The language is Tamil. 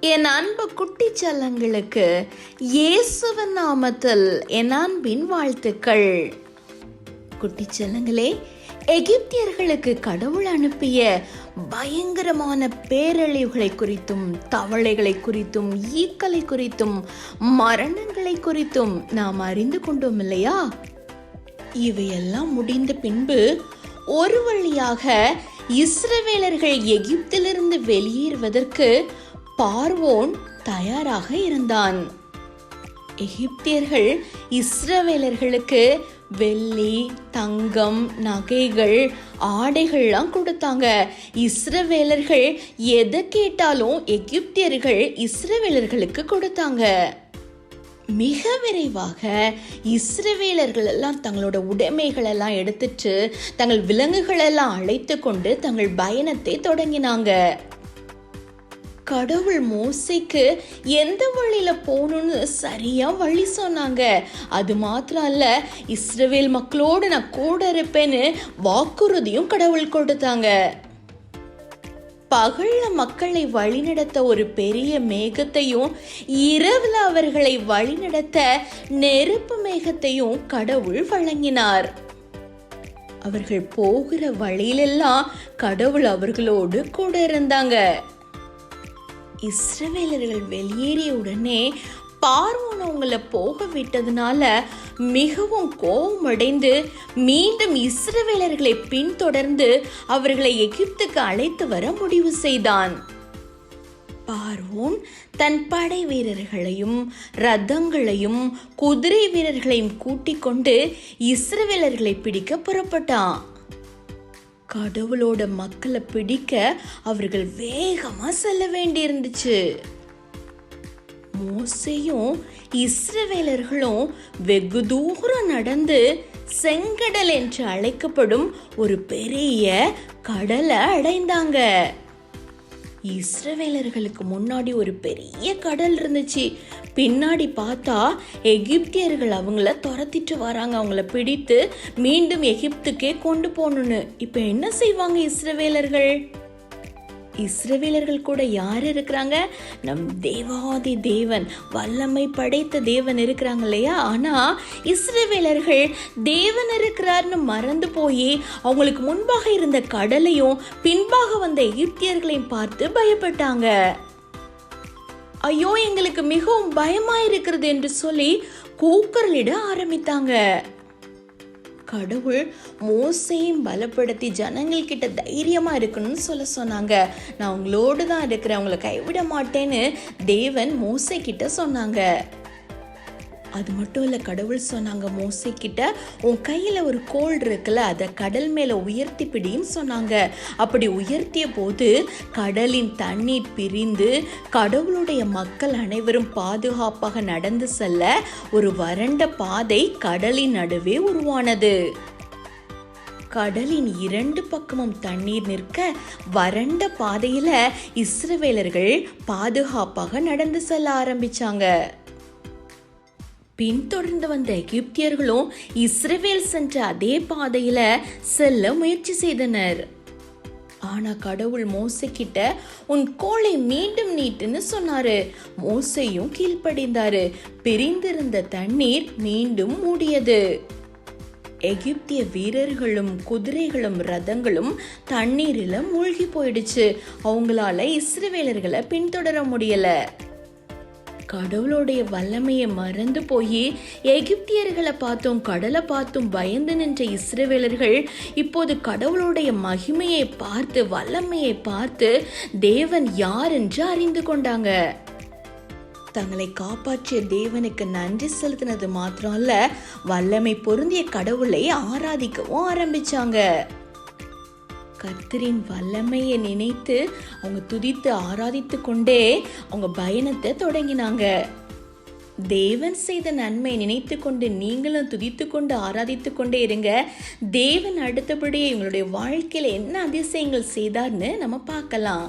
என் அன்பு குட்டி செல்லங்களுக்கு இயேசுவின் நாமத்தில் என் அன்பின் வாழ்த்துக்கள். குட்டி செல்லங்களே, எகிப்தியர்களுக்கு கடவுள் அனுப்பிய பயங்கரமான பேரழிவுகளை குறித்தும், தவளைகளை குறித்தும், ஈக்களை குறித்தும், மரணங்களை குறித்தும் நாம் அறிந்து கொண்டோம் இல்லையா? இவையெல்லாம் முடிந்த பின்பு ஒரு வழியாக இஸ்ரவேலர்கள் எகிப்திலிருந்து வெளியேறுவதற்கு பார்வோன் தயாராக இருந்தான். எகிப்தியர்கள் இஸ்ரவேலர்களுக்கு வெள்ளி, தங்கம், நகைகள், ஆடைகள்லாம் கொடுத்தாங்க. இஸ்ரவேலர்கள் எதை கேட்டாலும் எகிப்தியர்கள் இஸ்ரவேலர்களுக்கு கொடுத்தாங்க. மிக விரைவாக இஸ்ரவேலர்கள் எல்லாம் தங்களோட உடைமைகள் எல்லாம் எடுத்துட்டு தங்கள் விலங்குகள் எல்லாம் அழைத்து கொண்டு தங்கள் பயணத்தை தொடங்கினாங்க. கடவுள் மோசேக்கு எந்த வழியில போகணும்னு சரியா வழி சொன்னாங்க. அது மாத்திரம் அல்ல, இஸ்ரவேல் மக்களோடு நான் கூட இருப்பேன்னு வாக்குறுதியும் கடவுள் கொடுத்தாங்க. பகல்ல மக்களை வழிநடத்த ஒரு பெரிய மேகத்தையும், இரவுல அவர்களை வழிநடத்த நெருப்பு மேகத்தையும் கடவுள் வழங்கினார். அவர்கள் போகிற வழியிலெல்லாம் கடவுள் அவர்களோடு கூட இருந்தாங்க. இஸ்ரவேலர்கள் வெளியேறிய உடனே பார்வோன் அவங்கள போக விட்டதுனால மிகவும் கோபமடைந்து மீண்டும் இஸ்ரவேலர்களை பின்தொடர்ந்து அவர்களை எகிப்துக்கு அழைத்து வர முடிவு செய்தான். பார்வோன் தன் படை வீரர்களையும் ரதங்களையும் குதிரை வீரர்களையும் கூட்டிக் கொண்டு இஸ்ரவேலர்களை பிடிக்க புறப்பட்டான். கடவுளோட மக்களை பிடிக்க அவர்கள் வேகமா செல்ல வேண்டியிருந்துச்சு. மோசேயும் இஸ்ரவேலர்களும் வெகு தூரம் நடந்து செங்கடல் என்று அழைக்கப்படும் ஒரு பெரிய கடலை அடைந்தாங்க. இஸ்ரவேலர்களுக்கு முன்னாடி ஒரு பெரிய கடல் இருந்துச்சு. பின்னாடி பார்த்தா எகிப்தியர்கள் அவங்கள துரத்திட்டு வராங்க. அவங்கள பிடித்து மீண்டும் எகிப்துக்கே கொண்டு போகணும்னு. இப்ப என்ன செய்வாங்க இஸ்ரவேலர்கள்? இஸ்ரவேலர்கள் கூட யார் இருக்கிறாங்க? நம் தேவாதி தேவன், வல்லமை படைத்த தேவன் இருக்கிறாங்க இல்லையா? ஆனா இஸ்ரவேலர்கள் தேவன் இருக்கிறார்னு மறந்து போய் அவங்களுக்கு முன்பாக இருந்த கடலையும் பின்பாக வந்த எகிப்தியர்களையும் பார்த்து பயப்பட்டாங்க. ஐயோ, எங்களுக்கு மிகவும் பயமா இருக்கிறது என்று சொல்லி கூக்குரலிட ஆரம்பித்தாங்க. கடவுள் மோசேயும் பலப்படுத்தி ஜனங்கள் கிட்ட தைரியமா இருக்கணும்னு சொன்னாங்க. நான் உங்களோடு தான் இருக்கிறேன், உங்களை கைவிட மாட்டேன்னு தேவன் மோசே கிட்ட சொன்னாங்க. அது மட்டும் இல்ல, கடவுள் சொன்னாங்க மோசே கிட்ட, உன் கையில ஒரு கோல் இருக்குல்ல, அதை கடல் மேல உயர்த்தி பிடின்னு சொன்னாங்க. அப்படி உயர்த்திய போது கடலின் தண்ணீர் பிரிந்து கடவுளுடைய மக்கள் அனைவரும் பாதுகாப்பாக நடந்து செல்ல ஒரு வறண்ட பாதை கடலின் நடுவே உருவானது. கடலின் இரண்டு பக்கமும் தண்ணீர் நிற்க வறண்ட பாதையில இஸ்ரவேலர்கள் பாதுகாப்பாக நடந்து செல்ல ஆரம்பிச்சாங்க. பின்தொடர்ந்து வந்த எகிப்தியர்களும் இஸ்ரவேல் சென்ற அதே பாதையில செல்ல முயற்சி செய்தனர். ஆனா கடவுள் மோசே கிட்ட உன் கோலை மீண்டும் நீட்டுன்னு சொன்னாரு. மோசேயும் கீழ்ப்படிந்தாரு. பிரிந்திருந்த தண்ணீர் மீண்டும் மூடியது. எகிப்திய வீரர்களும் குதிரைகளும் ரதங்களும் தண்ணீரில மூழ்கி போயிடுச்சு. அவங்களால இஸ்ரவேலர்களை பின்தொடர முடியல. கடவுளுடைய வல்லமையை மறந்து போய் எகிப்தியர்களை பார்த்தும் கடலை பார்த்தும் பயந்து நின்ற இஸ்ரவேலர்கள் இப்போது கடவுளுடைய மகிமையை பார்த்து, வல்லமையை பார்த்து தேவன் யார் என்று அறிந்து கொண்டாங்க. தங்களை காப்பாற்றிய தேவனுக்கு நன்றி செலுத்தினது மாத்திரம் அல்ல, வல்லமை பொருந்திய கடவுளை ஆராதிக்கவும் ஆரம்பிச்சாங்க. கர்த்தரின் வல்லமையை நினைத்து அவங்க துதித்து ஆராதித்து கொண்டே அவங்க பயணத்தை தொடங்கினாங்க. தேவன் செய்த நன்மை நினைத்து கொண்டு நீங்களும் துதித்து கொண்டு ஆராதித்து கொண்டே இருங்க. தேவன் அடுத்தபடியே இவங்களுடைய வாழ்க்கையில என்ன அதிசயங்கள் செய்தார்னு நம்ம பார்க்கலாம்.